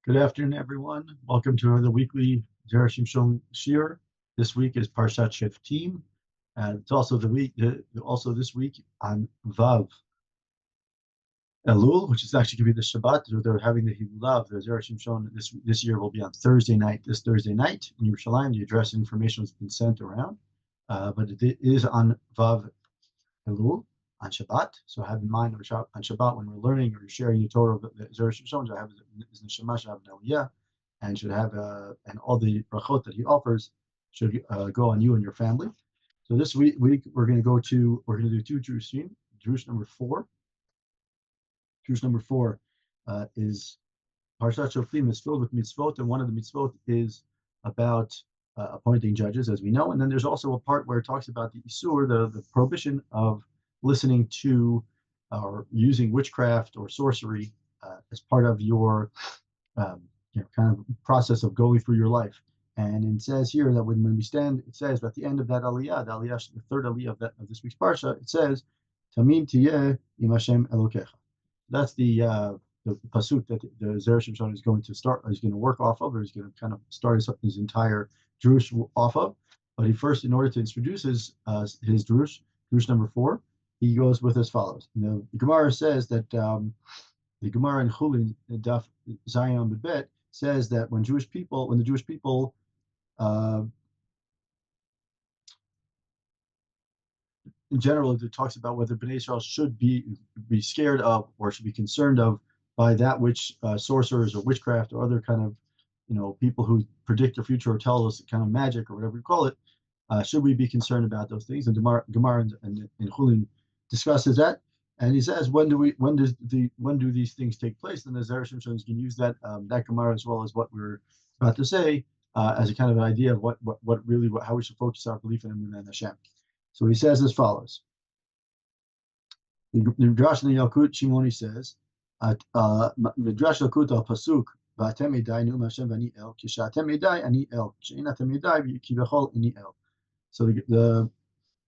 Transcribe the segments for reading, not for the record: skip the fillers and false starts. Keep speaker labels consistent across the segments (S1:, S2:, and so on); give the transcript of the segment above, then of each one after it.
S1: Good afternoon, everyone. Welcome to the weekly Zera Shimshon Shir. This week is Parashat Shofetim. It's also also this week on Vav Elul, which is actually going to be the Shabbat. They're having the Hilulah of the Zera Shimshon this year will be on Thursday night. This Thursday night in Yerushalayim, the address and information has been sent around, but it is on Vav Elul on Shabbat. So have in mind on Shabbat when we're learning or sharing the Torah of the Zera Shimshon, should have is Neshama, should have an Aliyah, and should have and all the brachot that he offers should go on you and your family. So this week we're going to do two Jerushim. Jerush number 4. Jerush number 4 is Parashat Shofetim is filled with mitzvot, and one of the mitzvot is about appointing judges, as we know. And then there's also a part where it talks about the isur, the prohibition of listening to or using witchcraft or sorcery as part of your kind of process of going through your life. And it says here that when we stand, it says at the end of that aliyah, the third aliyah of this week's parsha, it says, "Tamim tiyeh im Hashem Elokecha." That's the pasuk that the Zera Shimshon is going to work off of, or he's going to kind of start his entire drush off of. But he first, in order to introduce his drush number 4, he goes with as follows. The Gemara says that the Gemara in Chulin Daf Zayin Bet says that when the Jewish people in general, it talks about whether Bnei Israel should be scared of or should be concerned of by that which sorcerers or witchcraft or other kind of people who predict your future or tell us kind of magic or whatever you call it. Should we be concerned about those things? And Gemara in Chulin discusses that, and he says when do these things take place? And the Zera Shimshon is going to use that Gemara as well as what we're about to say as a kind of an idea of how we should focus our belief in Emunah and Hashem. So he says as follows. The Midrash in the Yalkut Shimoni says, Midrash Yalkut al Pasuk, V'atem edai nu'um Hashem v'ani el, kishatem edai ani el, kisheinatem edai kivechol ani el. So the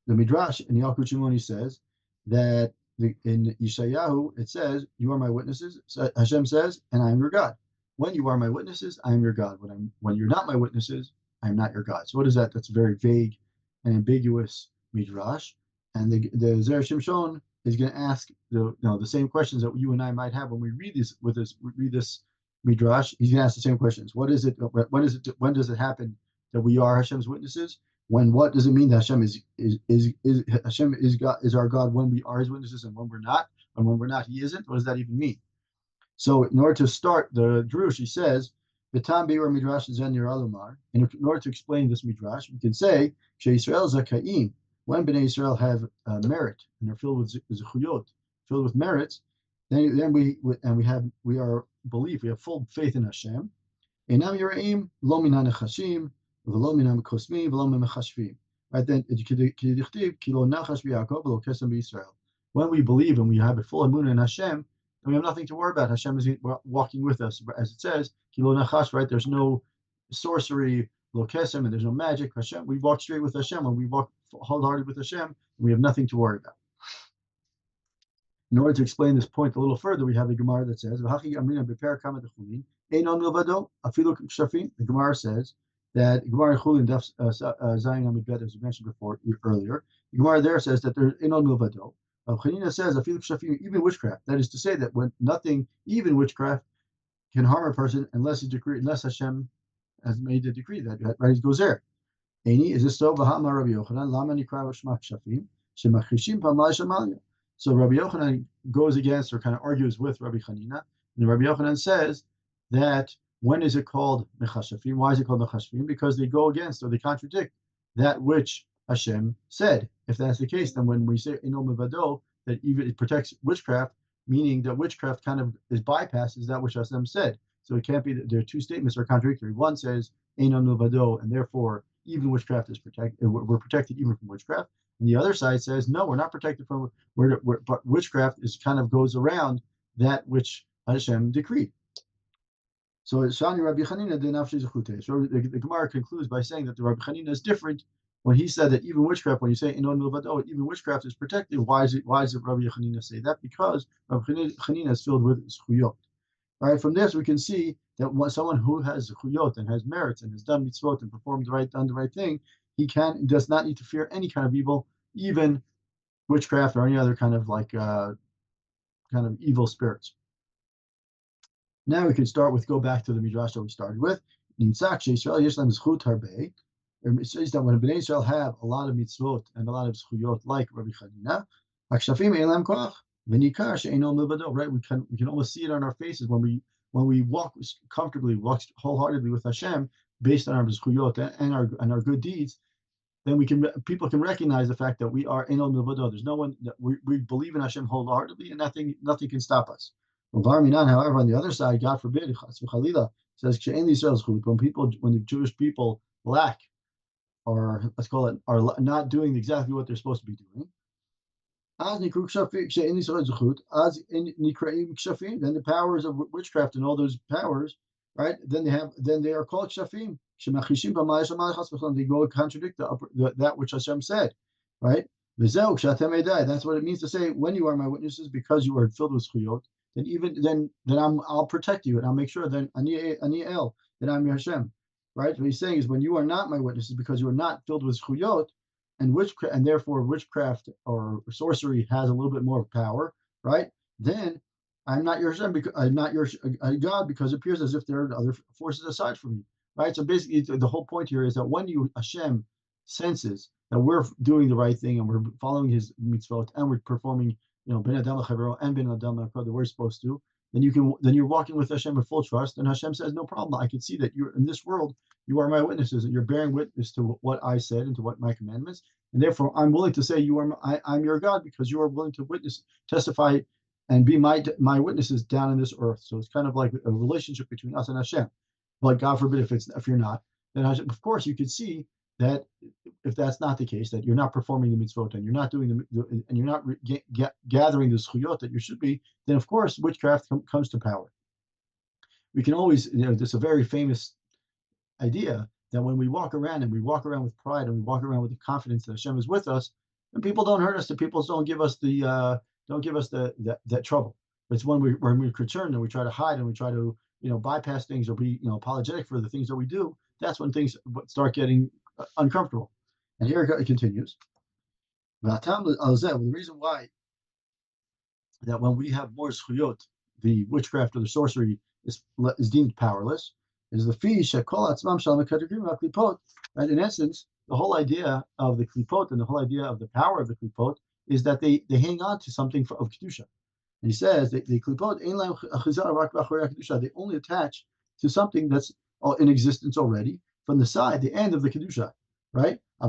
S1: Midrash in Yalkut Shimoni says that in Yeshayahu it says, "You are my witnesses." So Hashem says, "And I am your God." When you are my witnesses, I am your God. When you're not my witnesses, I am not your God. So what is that? That's very vague and ambiguous Midrash, and the Zera Shimshon is going to ask the same questions that you and I might have when we read this Midrash. He's going to ask the same questions. What is it? When does it happen that we are Hashem's witnesses? What does it mean that Hashem Hashem is our God when we are His witnesses, and when we're not? And when we're not, He isn't. What does that even mean? So in order to start the Drush, he says, "V'tam be'ur midrash zen yiralumar." In order to explain this Midrash, we can say, "She'Yisrael zaka'im." When Bnei Israel have merit and are filled with zechuyot, filled with merits, then we have full faith in Hashem. Einam yiraim lo minan nechashim v'lo minan kosmim v'lo minan mechashvim. Right then, k'dichtiv ki lo nachash b'Yaakov v'lo kesem b'Yisrael. When we believe and we have a full emunah in Hashem, then we have nothing to worry about. Hashem is walking with us, as it says, ki lo nachash. Right, there's no sorcery, lo kesem, and there's no magic. Hashem, we walk straight with Hashem. When we walk wholehearted with Hashem, we have nothing to worry about. In order to explain this point a little further, we have the Gemara that says, the Gemara says that Gemara Chulin Zayin Amid Bet, as we mentioned before earlier, the Gemara there says that there's Einon Milvado. Chanina says, even witchcraft. That is to say that when nothing, even witchcraft, can harm a person unless Hashem has made the decree that right goes there. Is this so? So Rabbi Yochanan goes against or kind of argues with Rabbi Chanina, and Rabbi Yochanan says that when is it called mechashafim? Why is it called mechashafim? Because they go against or they contradict that which Hashem said. If that's the case, then when we say Eno Mevado, that even it protects witchcraft, meaning that witchcraft kind of bypasses that which Hashem said. So it can't be that their two statements are contradictory. One says Eno Mevado, and therefore even witchcraft is protected. We're protected even from witchcraft. And the other side says, no, we're not protected from but witchcraft is kind of goes around that which Hashem decreed. So Shani Rabbi Chanina de Nafshi Zechute. So the Gemara concludes by saying that the Rabbi Chanina is different when he said that even witchcraft, when you say Inon Milvado, even witchcraft is protected. Why is it Rabbi Chanina say that? Because Rabbi Chanina is filled with zchuyot. Right? From this, we can see that someone who has chuyot and has merits and has done mitzvot and done the right thing, he does not need to fear any kind of evil, even witchcraft or any other kind of evil spirits. Now we can go back to the midrash that we started with. It says that when Bnei Israel have a lot of mitzvot and a lot of zchuyot, like Rabbi Chanina, right? We can almost see it on our faces when we walk comfortably, walk wholeheartedly with Hashem, based on our zchuyot and our good deeds. Then people can recognize the fact that we are enol milvado. There's no one that we believe in Hashem wholeheartedly, and nothing can stop us. However, on the other side, God forbid, says when the Jewish people lack, or let's call it, are not doing exactly what they're supposed to be doing, then the powers of witchcraft and all those powers, right? Then they are called kshafim. They go contradict that which Hashem said, right? That's what it means to say, when you are my witnesses, because you are filled with zchuyot, then I'll protect you and I'll make sure that ani el, that I'm your Hashem, right? What he's saying is, when you are not my witnesses, because you are not filled with zchuyot, and therefore witchcraft or sorcery has a little bit more power, right? Then I'm not your Hashem, because I'm not your God, because it appears as if there are other forces aside from you, right? So basically, the whole point here is that when Hashem senses that we're doing the right thing and we're following His mitzvot and we're performing, ben adam l'chavero and ben adam l'akod that we're supposed to, then you're walking with Hashem with full trust, and Hashem says, no problem. I can see that you're in this world. You are my witnesses, and you're bearing witness to what I said and to what my commandments, and therefore I'm willing to say I'm your God, because you are willing to testify, and be my witnesses down in this earth. So it's kind of like a relationship between us and Hashem. But God forbid if you're not, then Hashem, of course you could see that if that's not the case, that you're not performing the mitzvot and you're not doing and you're not gathering the zchuyot that you should be, then of course witchcraft comes to power. We can always, there's a very famous idea that when we walk around with pride and we walk around with the confidence that Hashem is with us, and people don't hurt us, the people don't give us that trouble. It's when we're concerned and we try to hide and we try to bypass things or be apologetic for the things that we do. That's when things start getting uncomfortable. And here it continues. The reason why that when we have more zchuyot, the witchcraft or the sorcery is deemed powerless, is the fee shekol atzmam shel mekadrim klipot. Right? In essence, the whole idea of the klipot and the whole idea of the power of the klipot is that they hang on to something of kedusha. And he says the klipot ein lahem achizah rak b'acharei kedusha. They only attach to something that's in existence already from the side, the end of the kedusha, right? They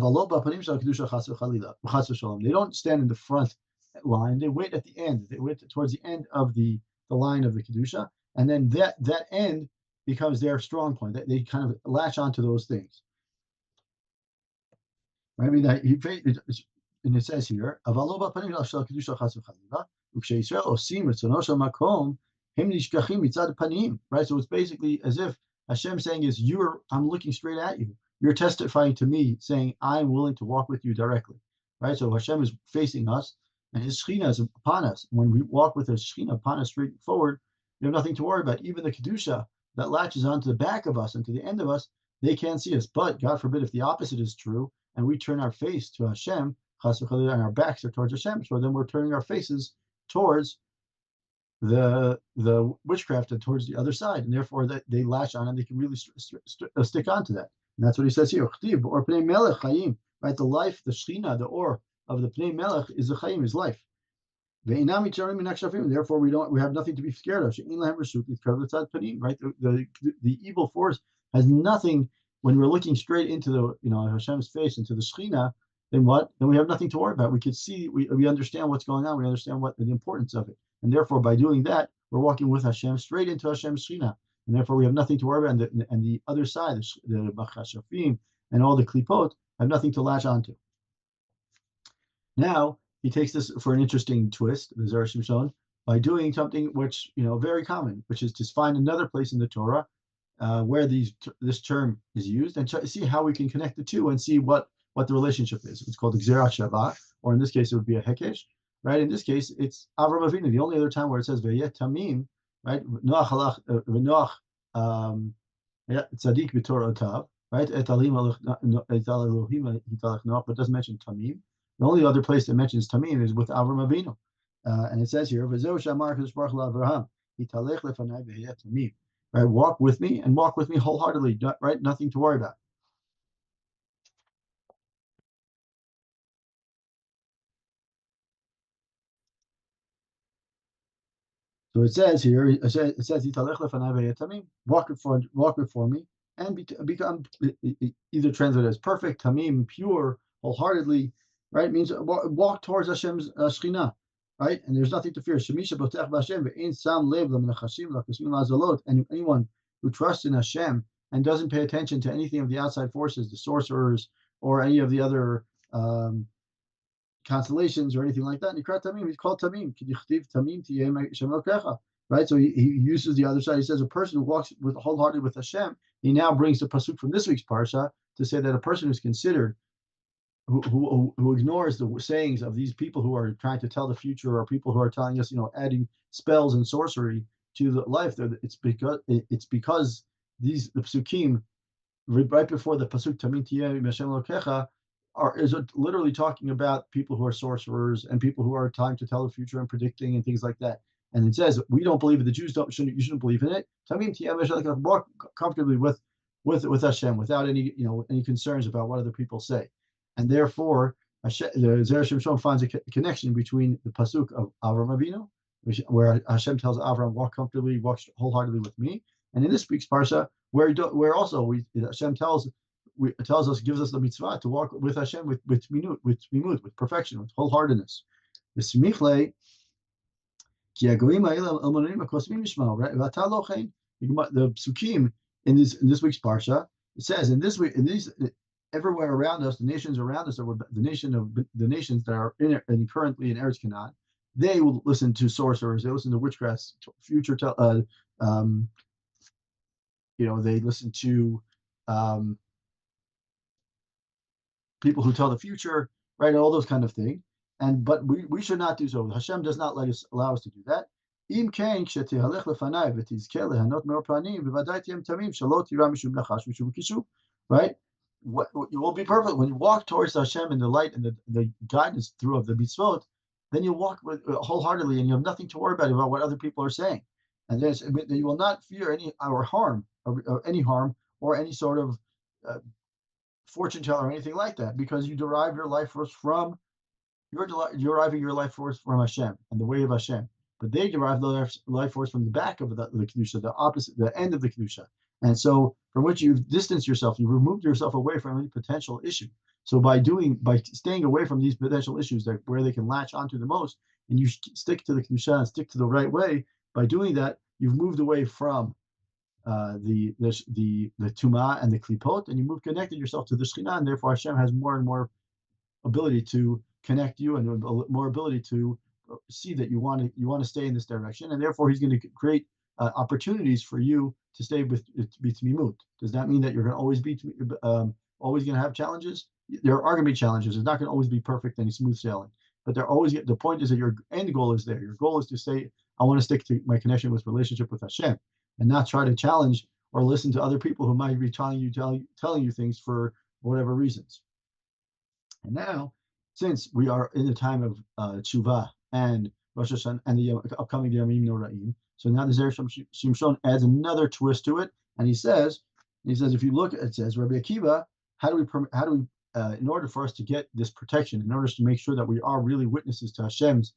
S1: don't stand in the front line. They wait at the end. They wait towards the end of the line of the kedusha, and then that end becomes their strong point. They kind of latch onto those things. Right? I mean, and it says here, right? So it's basically as if Hashem saying is, I'm looking straight at you. You're testifying to me, saying, I'm willing to walk with you directly. Right? So Hashem is facing us, and His Shekhinah is upon us. When we walk with His Shekhinah upon us straight forward, you have nothing to worry about. Even the Kedusha that latches onto the back of us and to the end of us, they can't see us. But God forbid if the opposite is true, and we turn our face to Hashem, and our backs are towards Hashem, so then we're turning our faces towards the witchcraft and towards the other side, and therefore that they latch on and they can really stick onto that. And that's what he says here. Right, the life, the Shekhinah, the or of the Pnei Melech is the Chaim, is life. Therefore, we have nothing to be scared of. Right, the evil force has nothing. When we're looking straight into the Hashem's face, into the Shekhinah, then what? Then we have nothing to worry about. We could see, we understand what's going on. We understand what the importance of it, and therefore, by doing that, we're walking with Hashem straight into Hashem's Shekhinah, and therefore, we have nothing to worry about. And the other side, the Machashafim and all the Klipot, have nothing to latch onto. Now he takes this for an interesting twist, the Zera Shimshon, by doing something which very common, which is to find another place in the Torah where this term is used, and try to see how we can connect the two and see what the relationship is. It's called Zera Shavah, or in this case it would be a Hekesh, right? In this case it's Avram Avinu. The only other time where it says Vayet Tamim, right? Noach tzaddik b'torotav, right? Et Elohim hitalech Noach, but doesn't mention Tamim. The only other place that mentions Tamim is with Avram Avinu, and it says here, "V'zeu shamar Kadosh Baruch Hu l'Avraham, hitalech lefanai v'heyeh Tamim." Right, walk with me and walk with me wholeheartedly. Right, nothing to worry about. So it says here, walk before me, and become either translated as perfect, tamim, pure, wholeheartedly, right? Means walk towards Hashem's Shekhinah, right? And there's nothing to fear. And anyone who trusts in Hashem and doesn't pay attention to anything of the outside forces, the sorcerers, or any of the other constellations or anything like that. Nikrat Tamim, he's called Tamim. Right? So he uses the other side. He says a person who walks with wholeheartedly with Hashem, he now brings the pasuk from this week's parsha to say that a person who's considered who ignores the sayings of these people who are trying to tell the future, or people who are telling us, adding spells and sorcery to the life. It's because the psukim right before the pasuk Tamim tiyeh Hashem Elokecha is literally talking about people who are sorcerers and people who are trying to tell the future and predicting and things like that. And it says we don't believe it. The Jews you shouldn't believe in it. Tamim tiyeh Hashem Elokecha, walk comfortably with Hashem without any concerns about what other people say. And therefore, the Zera Shimshon finds a connection between the pasuk of Avram Avinu, where Hashem tells Avram, walk comfortably, walk wholeheartedly with me, and in this week's parsha, where also Hashem tells us, gives us the mitzvah to walk with Hashem with tmimut, with perfection, with wholeheartedness. The psukim in this week's parsha, it says everywhere around us, the nations around us, the nations that are currently in Eretz Canaan, they will listen to sorcerers, they listen to witchcrafts, they listen to people who tell the future, right? All those kind of things. But we should not do so. Hashem does not allow us to do that. Right? You will be perfect when you walk towards Hashem in the light and the guidance through of the mitzvot. Then you walk with wholeheartedly, and you have nothing to worry about what other people are saying, and you will not fear any harm or any sort of fortune teller or anything like that, because you derive your life force from deriving your life force from Hashem and the way of Hashem. But they derive the life force from the back of the kedusha, the end of the kedusha. And so, from which you've distanced yourself, you've removed yourself away from any potential issue. So by staying away from these potential issues where they can latch onto the most, and you stick to the kedusha and stick to the right way, by doing that, you've moved away from the tumah and the klipot, and you connected yourself to the Shekhinah, and therefore Hashem has more and more ability to connect you and more ability to see that you want to stay in this direction, and therefore He's going to create opportunities for you to stay with be tmimut. Does that mean that you're going to always be always going to have challenges? There are going to be challenges. It's not going to always be perfect and smooth sailing, but the point is that your end goal is there. Your goal is to say, I want to stick to my connection with relationship with Hashem, and not try to challenge or listen to other people who might be telling you things for whatever reasons. And now, since we are in the time of Tshuva and Rosh Hashanah and the upcoming Yamim Noraim, so now the Zera Shimshon adds another twist to it, and he says, if you look, it says, Rabbi Akiva, how do we, in order for us to get this protection, in order to make sure that we are really witnesses to Hashem's,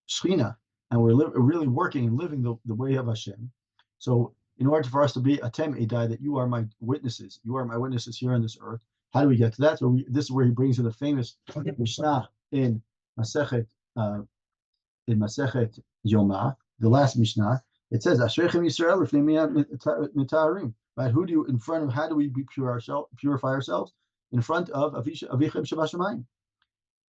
S1: Shekhinah, and we're really working and living the way of Hashem. So, in order for us to be Atem Edai, that you are my witnesses here on this earth. How do we get to that? So this is where he brings in the famous Mishnah in Masechet Yomah, the last Mishnah. It says, "Ashrechem Yisrael mitarim." Right? How do we purify ourselves? In front of Avichem Shabashamayim.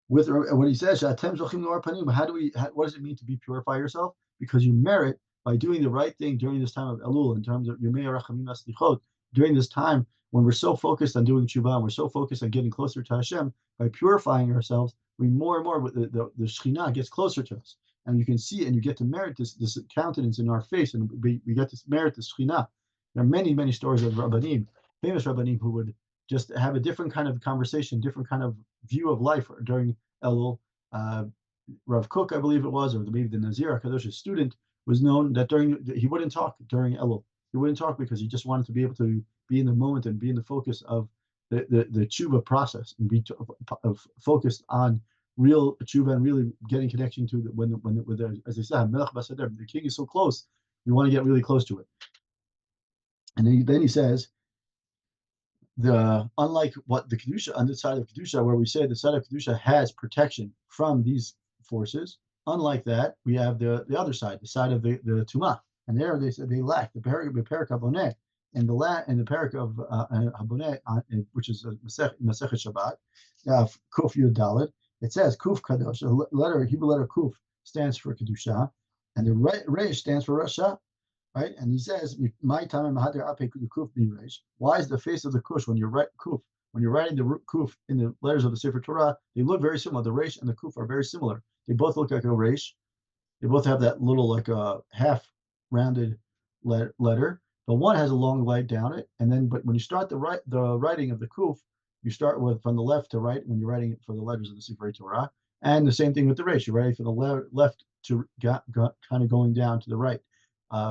S1: With when he says, what does it mean to be purify yourself? Because you merit by doing the right thing during this time of Elul, in terms of Yomei Rachamim Aslichot, during this time when we're so focused on doing tshuva, and we're so focused on getting closer to Hashem, by purifying ourselves, we more and more the Shekhinah gets closer to us. and you can see and you get to merit this countenance in our face, and we get to merit this Shekhinah. There are many stories of Rabbanim, famous Rabbanim, who would just have a different kind of conversation, different kind of view of life during Elul. Rav Kook, I believe it was, or maybe the Nazir Kadosh's student, was known that he wouldn't talk during Elul. He wouldn't talk because he just wanted to be able to be in the moment and be in the focus of the tshuva process, and be focused on real tshuva and really getting connection to as I said, Melech Basader, the king is so close, you want to get really close to it. And then he says, unlike what the Kedusha, on the side of Kedusha, where we say the side of Kedusha has protection from these forces, unlike that, we have the other side, the side of the Tumah. And there they said they lack the Perak Haboneh, and the Perak of Haboneh, which is Masechet Shabbat, Kuf Yud Dalet. It says Kuf Kadosh, Hebrew letter Kuf stands for Kedusha, and the Reish stands for Rasha. Right, and he says, "My time kuf b'reish." Why is the face of the kush when you're writing the kuf in the letters of the Sefer Torah? They look very similar. The reish and the kuf are very similar. They both look like a reish. They both have that little like a half rounded letter, but one has a long light down it. And then, but when you start the writing of the kuf, you start with from the left to right when you're writing it for the letters of the Sefer Torah, and the same thing with the reish. You're writing from the left to kind of going down to the right.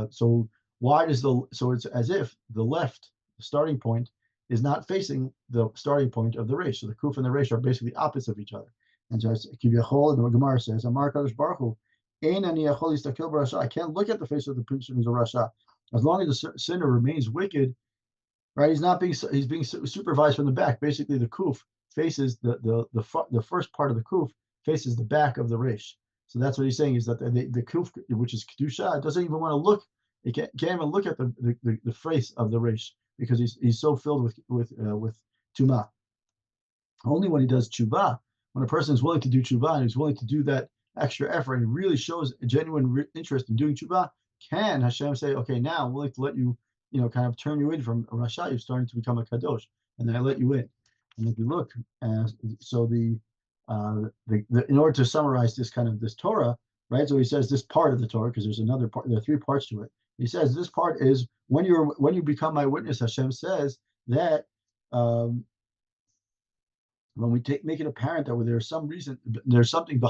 S1: So it's as if the left starting point is not facing the starting point of the reish. So the kuf and the reish are basically opposite of each other. And so Kiviyachol, the Gemara says, Amar Kadosh Baruch Hu, Ein ani yachol listakil b'rasha. I can't look at the face of the person who's a rasha. As long as the sinner remains wicked, right? He's being supervised from the back. Basically, the kuf faces the first part of the kuf faces the back of the reish. So that's what he's saying, is that the kuf, which is kedusha, doesn't even want to look. He can't even look at the face of the reish because he's so filled with tumah. Only when he does tshuva, when a person is willing to do tshuva and he's willing to do that extra effort and really shows a genuine interest in doing tshuva, can Hashem say, okay, now I'm willing to let you, kind of turn you in from a rasha, you're starting to become a kadosh, and then I let you in. And if you look, so in order to summarize this Torah, right? So he says this part of the Torah, because there's another part. There are three parts to it. He says this part is when you become my witness. Hashem says that when we make it apparent that there's some reason, there's something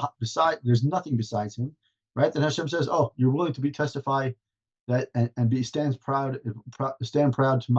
S1: there's nothing besides him, right? Then Hashem says, oh, you're willing to testify that and stand proud to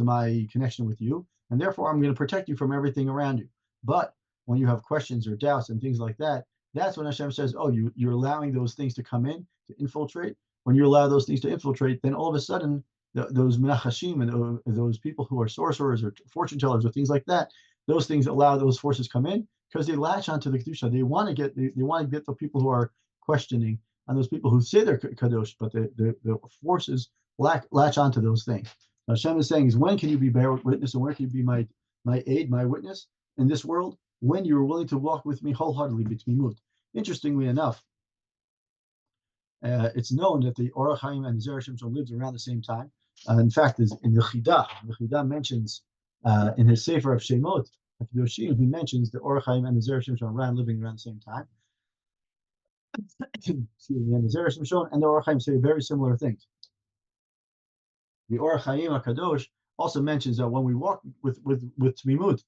S1: my connection with you, and therefore I'm going to protect you from everything around you. But when you have questions or doubts and things like that, that's when Hashem says, oh, you're allowing those things to come in, to infiltrate. When you allow those things to infiltrate, then all of a sudden, those menachashim and those people who are sorcerers or fortune tellers or things like that, those things allow those forces come in because they latch onto the kedusha. They want to get the people who are questioning and those people who say they're kadosh, but the forces latch onto those things. Hashem is saying, when can you be bear witness, and where can you be my aid, my witness in this world? When you're willing to walk with me wholeheartedly betmimut. Interestingly enough, it's known that the Orach Chaim and Zera Shimshon lived around the same time. In fact, in the Chidah mentions in his Sefer of Shemot, he mentions the Orach Chaim and the Zera Shimshon living around the same time. And the Zera Shimshon and the Orach Chaim say very similar things. The Orach Chaim HaKadosh also mentions that when we walk with Tmimut,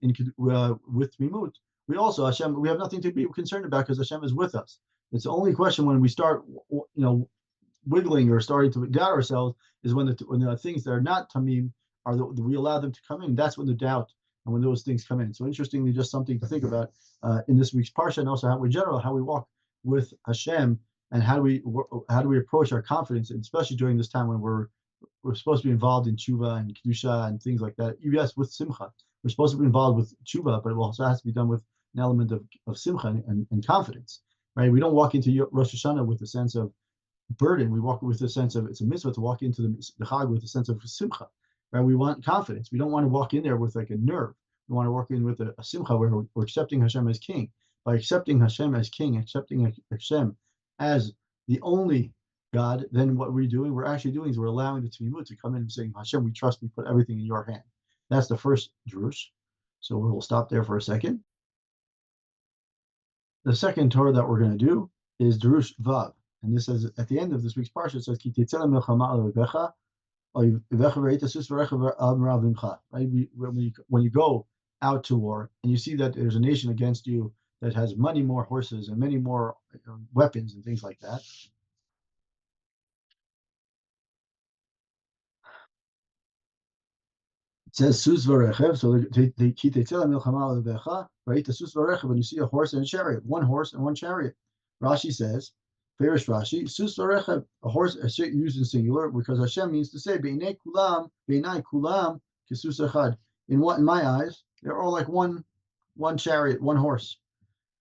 S1: with Tmimut, we also, Hashem, we have nothing to be concerned about because Hashem is with us. It's the only question when we start, wiggling or starting to doubt ourselves is when the things that are not Tamim we allow them to come in. That's when the doubt and when those things come in. So interestingly, just something to think about in this week's parsha, and also how we walk with Hashem, and how do we approach our confidence, and especially during this time when we're supposed to be involved in tshuva and kedusha and things like that. Yes, with simcha, we're supposed to be involved with tshuva, but it also has to be done with an element of simcha and confidence, right? We don't walk into Rosh Hashanah with a sense of burden. We walk with a sense of, it's a mitzvah to walk into the Chag with a sense of simcha, right? We want confidence. We don't want to walk in there with like a nerve. We want to walk in with a simcha where we're accepting Hashem as king. By accepting Hashem as king, accepting Hashem as the only God, then what we're doing, we're actually doing is we're allowing the Tzimimut to come in and saying, Hashem, we trust, we put everything in your hand. That's the first drush. So we'll stop there for a second. The second Torah that we're going to do is drush Vav. And this says at the end of this week's parsha, it says, Ki tetzeh milchama al revecha, right? When you go out to war and you see that there's a nation against you that has many more horses and many more weapons and things like that. It says sus v'rechev, so they ki tetzeh milchama al revecha, right? The sus v'rechev, when you see a horse and a chariot, one horse and one chariot. Rashi says, Perish Rashi, sus v'rechev, a horse used in singular because Hashem means to say beinei kulam kisus echad. In my eyes, they're all like one chariot, one horse.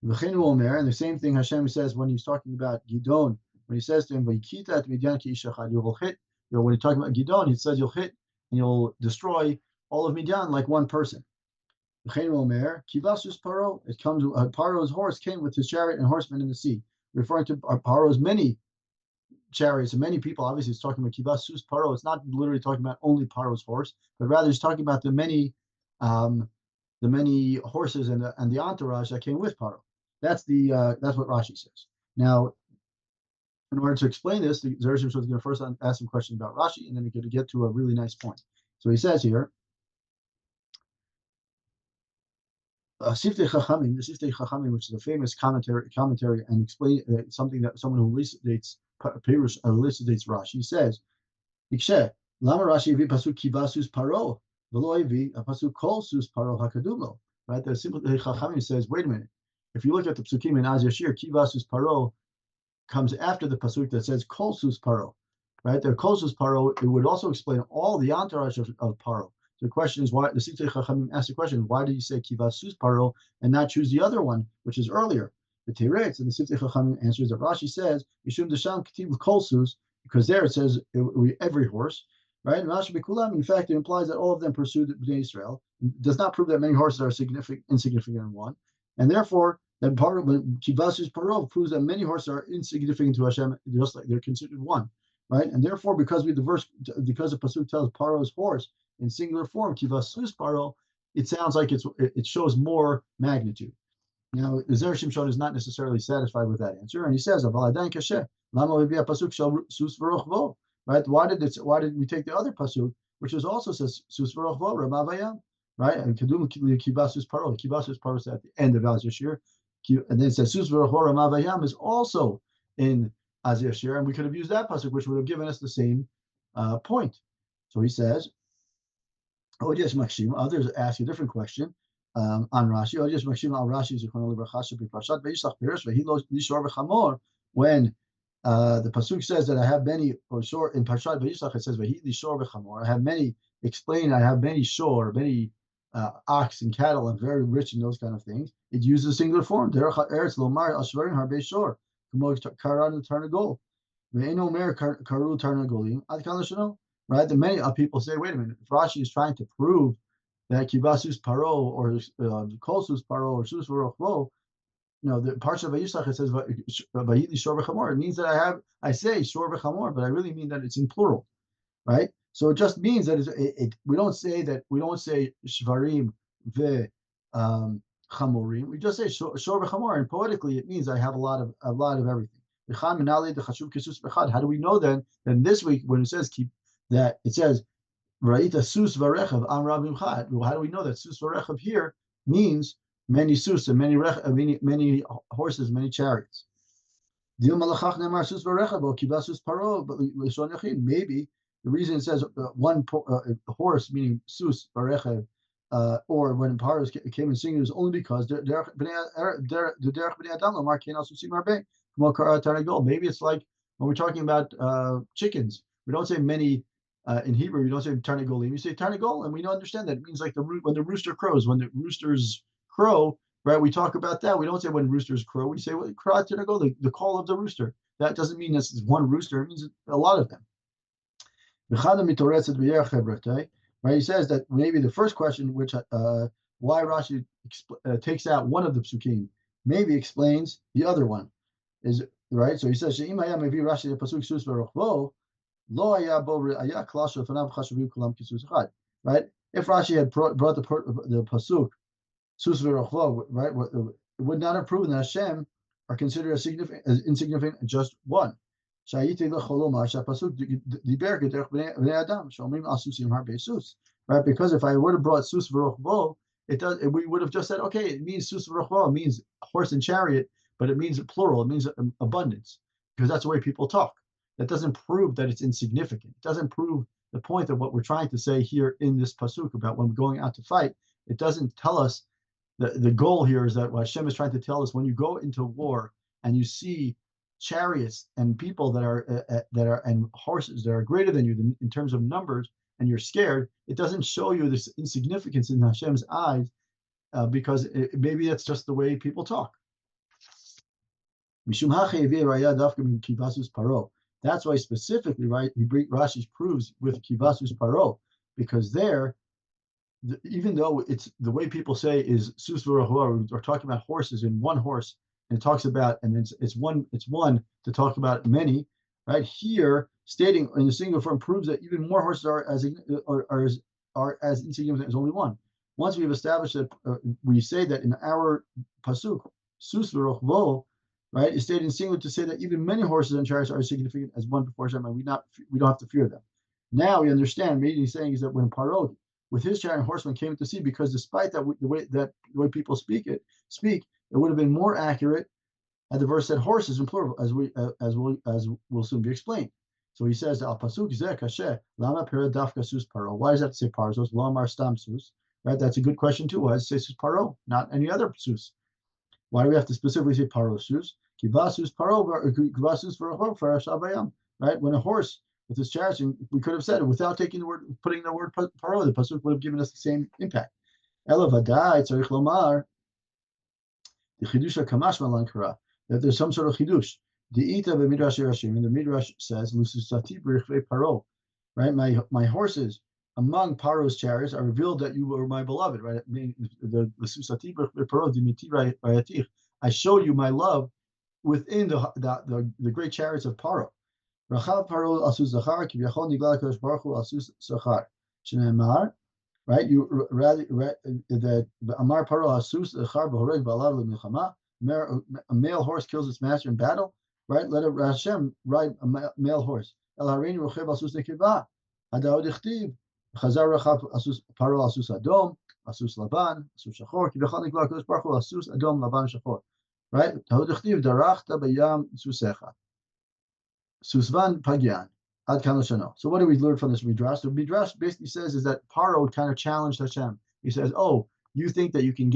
S1: V'chinu omer, and the same thing Hashem says when he's talking about Gidon, when he says to him, "V'yikita et Midian ki ish echad," you will hit. When he's talking about Gidon, he says you'll hit and you'll destroy all of Midian like one person. V'chinu omer, kivasus paro. It comes. Paro's horse came with his chariot and horsemen in the sea, referring to Paro's many chariots and many people. Obviously, it's talking about kivasus paro. It's not literally talking about only Paro's horse, but rather it's talking about the many horses and the entourage that came with Paro. That's what Rashi says. Now, in order to explain this, the Zera Shimshon is going to first ask some questions about Rashi, and then we're going to get to a really nice point. So he says here, Siftei Chachamim, which is a famous commentary, and explain something that someone who elucidates Rashi says, Ikshe, Lama Rashi vi pasuk kivasus paro, v'lo vi a pasuk kol sus paro hakadumlo. Right? The Siftei Chachamim says, wait a minute. If you look at the psukim in Az Yashir, kivasus paro comes after the pasuk that says kol sus paro. Right? The kol sus paro, it would also explain all the entourage of Paro. So the question is why the Siftei Chachamim asked the question, why did you say kivasus paro and not choose the other one, which is earlier? The Teretz and the Siftei Chachamim answers that Rashi says, Yishum Desham Ketiv Kol Sus, because there it says every horse, right? In fact, it implies that all of them pursued Bnei Israel. It does not prove that many horses are insignificant in one, and therefore that part of kivasus paro proves that many horses are insignificant to Hashem, just like they're considered one, right? And therefore, because the pasuk tells Paro's horse in singular form, kivasus paro, it sounds like it shows more magnitude. Now, Zera Shimshon is not necessarily satisfied with that answer, and he says, right? Why did we take the other pasuk, which also says sus v'rochvo ramavayam, right? And kedum kivasus paro is at the end of Az Yashir, and then it says sus v'rochvo ramavayam is also in Az Yashir, and we could have used that pasuk, which would have given us the same point. So he says, oh yes, Makshim. Others ask a different question on Rashi. Oh yes, Makshim al Rashi is Parashat Vayishlach Perish V'Hilo Lishor V'Chamor. When the pasuk says that I have many, or shor in Parashat Vayishlach it says V'Hi Lishor V'Chamor. I have many shor, many ox and cattle. I'm very rich in those kind of things. It uses a singular form. Derech Eretz Lomar Ashvarim Harbe Shor. Kamo Karan Tarnagol. Ve'eno Mer Karu Tarnagolim. Ad Kan Lashano. Right? The many people say, wait a minute, if Rashi is trying to prove that kivasus paro or kolsus paro or sus v'rochvo, the Parsha Vayishlach it says vayili shor v'chamor. It means that I say shor v'chamor, but I really mean that it's in plural, right? So it just means that we don't say shvarim chamorim. We just say shor v'chamor, and poetically it means I have a lot of everything. How do we know then? Then this week when it says that it says Ra'ita sus varechav am rabim chad. Well, how do we know that sus varechav here means many sus and many horses, many chariots? Maybe the reason it says one horse, meaning sus varechav, or when Paros came in singular, is only because maybe it's like when we're talking about chickens. We don't say many. In Hebrew, you don't say tarnagolim, you say tarnagol, and we don't understand that. It means like when the rooster crows, when the roosters crow, right? We talk about that. We don't say when roosters crow. We say tarnagol, the call of the rooster. That doesn't mean this one rooster. It means a lot of them. Right? He says that maybe the first question, which why Rashi takes out one of the psukim, maybe explains the other one. Is right. So he says Rashi the pasuk sus v'rochvo. Right? If Rashi had brought the pasuk sus v'rochvo, right, it would not have proven that Hashem are considered as insignificant just one. שהייתי יכול לומר שהפסוק דיבר כדרך בני אדם, שאומרים על סוסים הרבה סוס. Right? Because if I would have brought sus v'rochbo, we would have just said, okay, it means sus v'rochbo, it means horse and chariot, but it means plural, it means abundance, because that's the way people talk. That doesn't prove that it's insignificant. It doesn't prove the point of what we're trying to say here in this pasuk about when we're going out to fight. It doesn't tell us, the goal here is that what Hashem is trying to tell us, when you go into war and you see chariots and people that are and horses that are greater than you in terms of numbers, and you're scared, it doesn't show you this insignificance in Hashem's eyes, because maybe that's just the way people talk. That's why specifically, right, Rashi proves with kivasus paro, because there, even though it's the way people say is sus v'rochbo, or talking about horses in one horse, and it talks about, and it's one to talk about many, right? Here, stating in the singular form proves that even more horses are as insignificant as only one. Once we've established that, we say that in our pasuk, sus v'rochbo, right, is stated in singular to say that even many horses and chariots are as significant as one before Hashem, and we don't have to fear them. Now we understand. Maybe he's saying is that when Paro, with his chariot and horsemen, came to sea, because despite that the way people speak, it would have been more accurate had the verse said horses in plural, as will soon be explained. So he says, Al pasuk zeh kasher lama pera dafka sus paro. Why does that say parzos lamar stam sus? Right, that's a good question too. Why does it say sus paro, not any other sus? Why do we have to specifically say paro sus? Kivasus paro kivasus v'rachov. Right, when a horse with his chariot, we could have said it without putting the word paro. The pasuk would have given us the same impact. Ela vadai tzarich lomar the chidusha kamash malan kara, that there's some sort of chidush. The ita b'midrash Rashim, and the midrash says lususati b'richvei paro. Right, my horses among Paro's chariots are revealed that you were my beloved. Right, the susati b'richvei paro dimiti rayatich. I show you my love within the great chariots of Paro. Rachav Paro asus zachar kivyachol nigla kadosh baruch hu asus zachar. Shneimar, right? You rather that Amar Paro asus zachar b'horeg ba'alav lemilchama. A male horse kills its master in battle. Right? Let Hashem ride a male horse. El harein rochev asus nekeva. Hadaod ichtiv. Chazar rachav asus Paro asus adom. Asus laban. Asus shachor. Kivyachol nigla kadosh baruch hu asus adom laban shachor. Right? Hadaod darachta bayam susecha. Susvan Pagyan, Ad Kanoshano. So what do we learn from this midrash? The midrash basically says is that Paro kind of challenged Hashem. He says, "Oh, you think that you can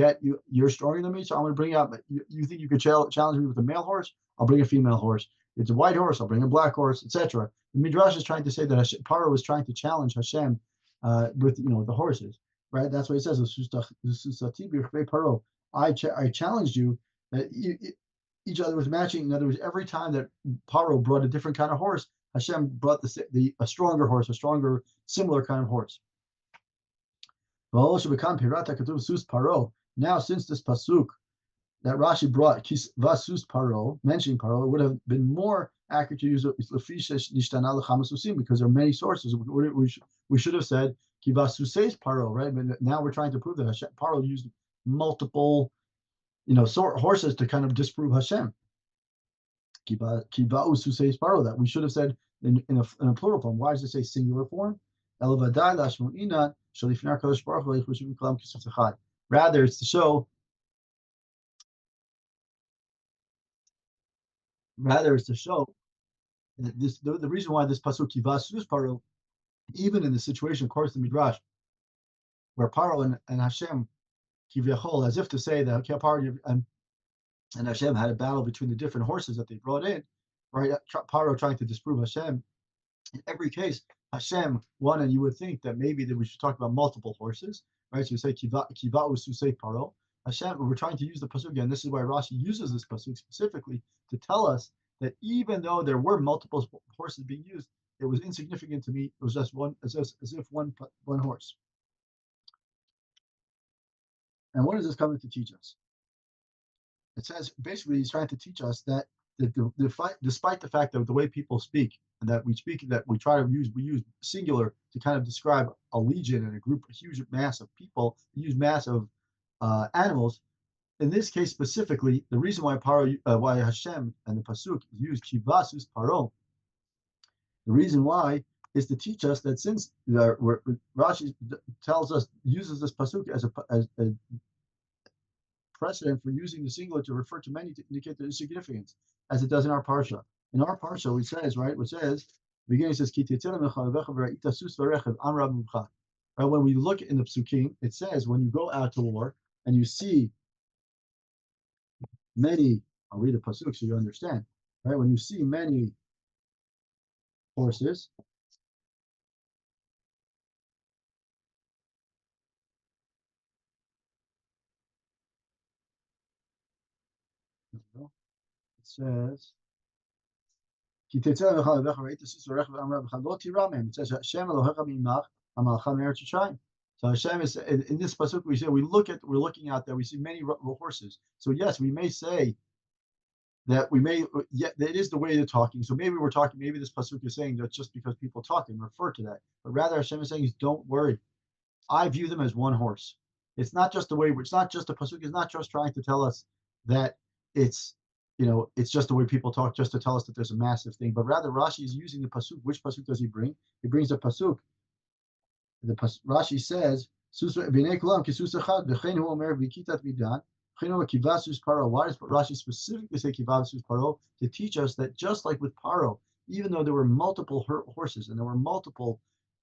S1: you're stronger than me, so I'm going to bring out. You think you could challenge me with a male horse? I'll bring a female horse. It's a white horse. I'll bring a black horse, etc." The midrash is trying to say that Paro was trying to challenge Hashem with the horses, right? That's what he says. Paro, I challenged you that each other was matching. In other words, every time that Paro brought a different kind of horse, Hashem brought a stronger horse, a stronger, similar kind of horse. Now, since this pasuk that Rashi brought, Vasus Paro, mentioning Paro, it would have been more accurate to use because there are many sources. We should have said Kivasuses Paro, right? But now we're trying to prove that Paro used multiple horses to kind of disprove Hashem. That we should have said in a plural form. Why does it say singular form? Rather, it's to show. That the reason why this pasuk kivasus paro, even in the situation, according to the midrash, where Paro and Hashem kivyachol, as if to say that Paro and Hashem had a battle between the different horses that they brought in, right? Paro trying to disprove Hashem. In every case, Hashem won, and you would think that maybe that we should talk about multiple horses, right? So we say kiva ususei Paro. Hashem, we're trying to use the pasuk again. This is why Rashi uses this pasuk specifically to tell us that even though there were multiple horses being used, it was insignificant to me. It was just one, as if one horse. And what is this coming to teach us? It says basically he's trying to teach us that the fight, despite the fact that the way people speak, and that we use singular to kind of describe a legion and a group, a huge mass of people, a huge mass of animals. In this case specifically, the reason why Hashem and the pasuk use kivasus paro The reason why is to teach us that since Rashi tells us, uses this pasuk as a precedent for using the singular to refer to many to indicate the significance, as it does in our parsha. In our parsha, it says, right, which says, beginning says, Ki right, when we look in the psukim, it says, when you go out to war and you see many, I'll read the pasuk so you understand, right, when you see many horses, it says, it says, Hashem Elohecha mimach, Amalcha me'eretz Yisrael. So Hashem is in this pasuk we say we're looking out there, we see many horses. So yes, we may say that that is the way they're talking. So maybe we're talking, maybe this pasuk is saying that just because people talk and refer to that, but rather Hashem is saying is don't worry. I view them as one horse. It's not just the way. It's not just the pasuk is not just trying to tell us that it's it's just the way people talk, just to tell us that there's a massive thing. But rather Rashi is using the pasuk. Which pasuk does he bring? He brings a pasuk. Rashi says, why does Rashi specifically say kivasus paro? To teach us that just like with paro, even though there were multiple horses and there were multiple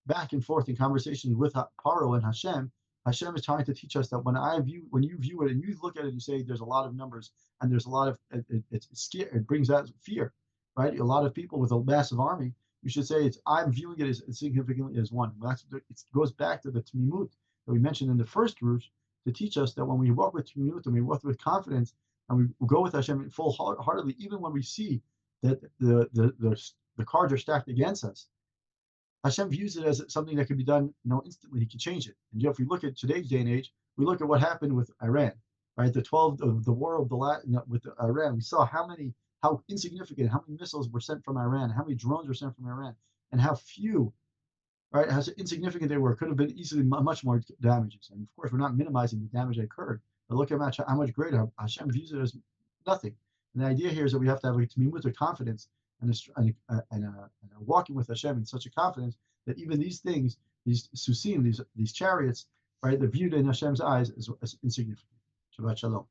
S1: back and forth in conversations with paro and Hashem, Hashem is trying to teach us that when you view it and you look at it, you say there's a lot of numbers and there's a lot of it's scary. It brings out fear, right? A lot of people with a massive army. You should say I'm viewing it as significantly as one. It goes back to the tmimut that we mentioned in the first rush to teach us that when we walk with tmimut and we walk with confidence and we go with Hashem full heartedly, even when we see that the cards are stacked against us, Hashem views it as something that can be done, instantly. He can change it. And if we look at today's day and age, we look at what happened with Iran, right? The war of with Iran. We saw how insignificant, how many missiles were sent from Iran, how many drones were sent from Iran, and how few, right, how insignificant they were. Could have been easily much more damages. And of course, we're not minimizing the damage that occurred, but look at how much greater Hashem views it as nothing. And the idea here is that we have to have a tmimut of confidence and walking with Hashem in such a confidence that even these things, these susim, these chariots, right, they're viewed in Hashem's eyes as insignificant. Shabbat shalom.